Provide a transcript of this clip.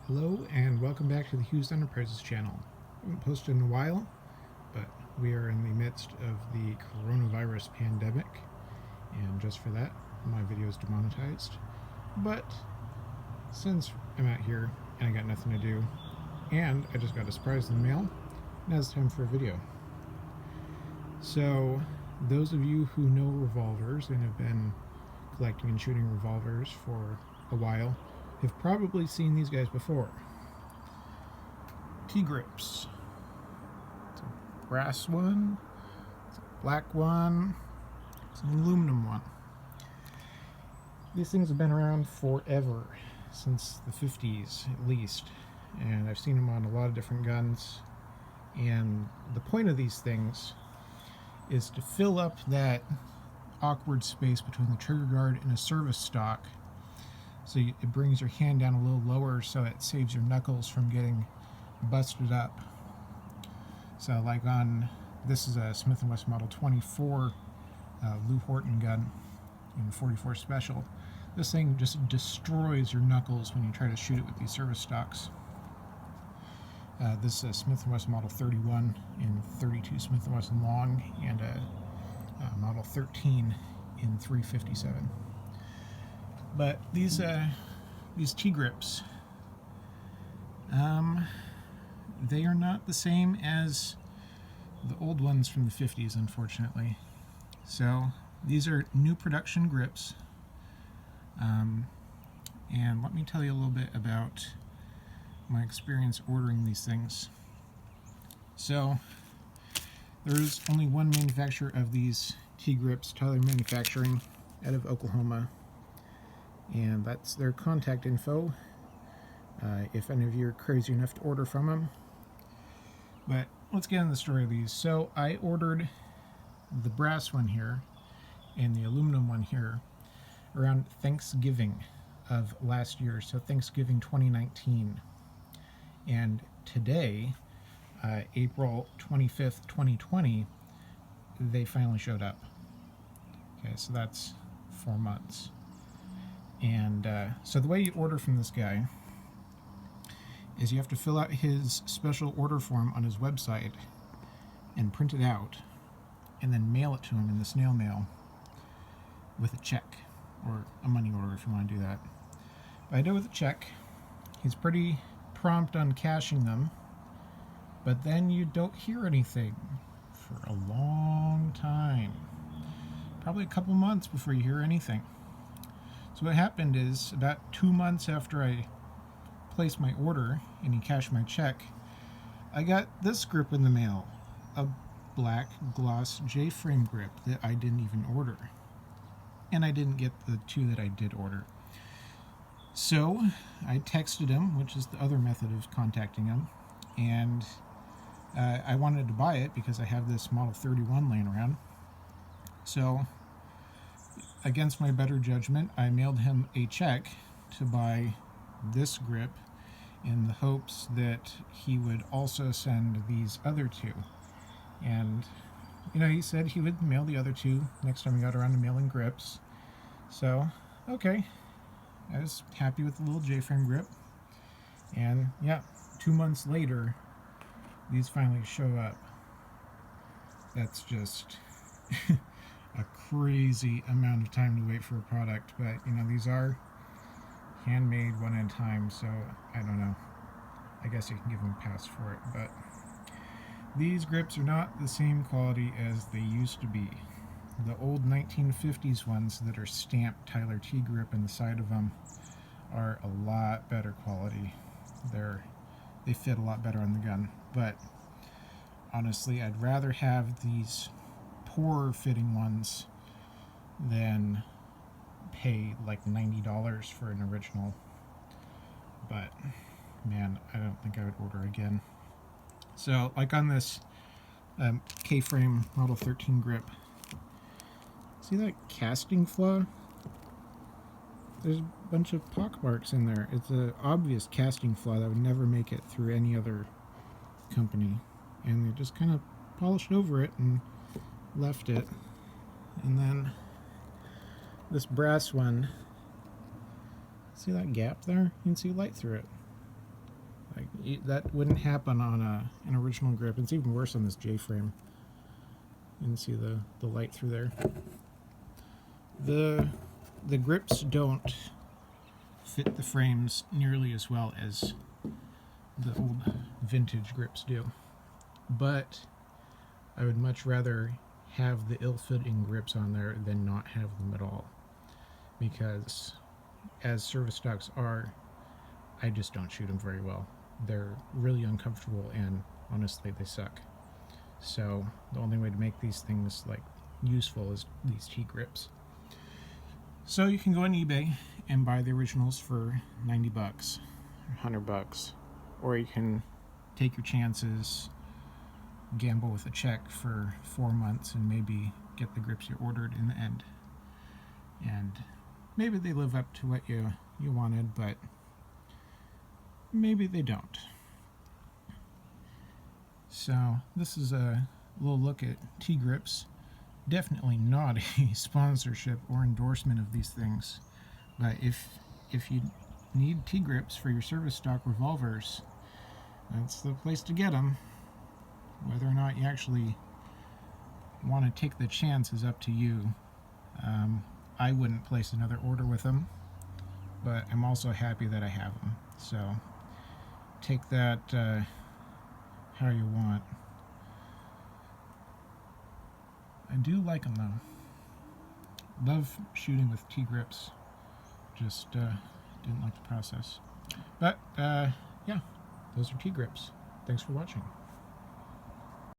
Hello and welcome back to the Hughes Enterprises channel. I haven't posted in a while, but we are in the midst of the coronavirus pandemic, and just for that, my video is demonetized. But since I'm out here and I got nothing to do, and I just got a surprise in the mail, now it's time for a video. So, those of you who know revolvers and have been collecting and shooting revolvers for a while have probably seen these guys before. T-grips. It's a brass one, it's a black one, it's an aluminum one. These things have been around forever, since the 50s at least, and I've seen them on a lot of different guns. And the point of these things is to fill up that awkward space between the trigger guard and a service stock, so it brings your hand down a little lower so it saves your knuckles from getting busted up. So like on, this is a Smith & Wesson Model 24 Lou Horton gun in 44 Special. This thing just destroys your knuckles when you try to shoot it with these service stocks. This is a Smith & Wesson Model 31 in 32 Smith & Wesson long, and a Model 13 in 357. But these T-grips, they are not the same as the old ones from the 50s, unfortunately. So these are new production grips, and let me tell you a little bit about my experience ordering these things. So there's only one manufacturer of these T-grips, Tyler Manufacturing, out of Oklahoma, and that's their contact info if any of you are crazy enough to order from them. But let's get into the story of these. So I ordered the brass one here and the aluminum one here around Thanksgiving of last year, so Thanksgiving 2019. And today, April 25th, 2020, they finally showed up. Okay, so that's 4 months. And so the way you order from this guy is you have to fill out his special order form on his website and print it out, and then mail it to him in the snail mail with a check, or a money order if you want to do that. But I do it with a check. He's pretty prompt on cashing them, but then you don't hear anything for a long time. Probably a couple months before you hear anything. So what happened is, about 2 months after I placed my order and he cashed my check, I got this grip in the mail, a black gloss J-frame grip that I didn't even order. And I didn't get the two that I did order. So I texted him, which is the other method of contacting him, and I wanted to buy it because I have this Model 31 laying around. So against my better judgment, I mailed him a check to buy this grip in the hopes that he would also send these other two. And, you know, he said he would mail the other two next time we got around to mailing grips. So, okay. I was happy with the little J-frame grip. And, yeah, 2 months later, these finally show up. That's just a crazy amount of time to wait for a product, but you know, these are handmade one at a time, so I don't know, I guess you can give them a pass for it. But these grips are not the same quality as they used to be. The old 1950s ones that are stamped Tyler T grip in the side of them are a lot better quality. They fit a lot better on the gun, but honestly, I'd rather have these poorer fitting ones than pay like $90 for an original. But man, I don't think I would order again. So like on this K-frame Model 13 grip, see that casting flaw? There's a bunch of pock marks in there. It's an obvious casting flaw that would never make it through any other company, and they just kind of polished over it and left it. And then this brass one, see that gap there? You can see light through it. Like that wouldn't happen on an original grip. It's even worse on this J-frame. You can see the light through there. The grips don't fit the frames nearly as well as the old vintage grips do, but I would much rather have the ill-fitting grips on there than not have them at all, because as service stocks are, I just don't shoot them very well. They're really uncomfortable, and honestly they suck. So the only way to make these things like useful is these T-grips. So you can go on eBay and buy the originals for 90 bucks, 100 bucks, or you can take your chances, gamble with a check for 4 months, and maybe get the grips you ordered in the end. And maybe they live up to what you wanted, but maybe they don't. So this is a little look at T-grips. Definitely not a sponsorship or endorsement of these things, but if you need T-grips for your service stock revolvers, that's the place to get them. Whether or not you actually want to take the chance is up to you. I wouldn't place another order with them, but I'm also happy that I have them. So take that how you want. I do like them though. Love shooting with T-grips. Just didn't like the process. But yeah, those are T-grips. Thanks for watching.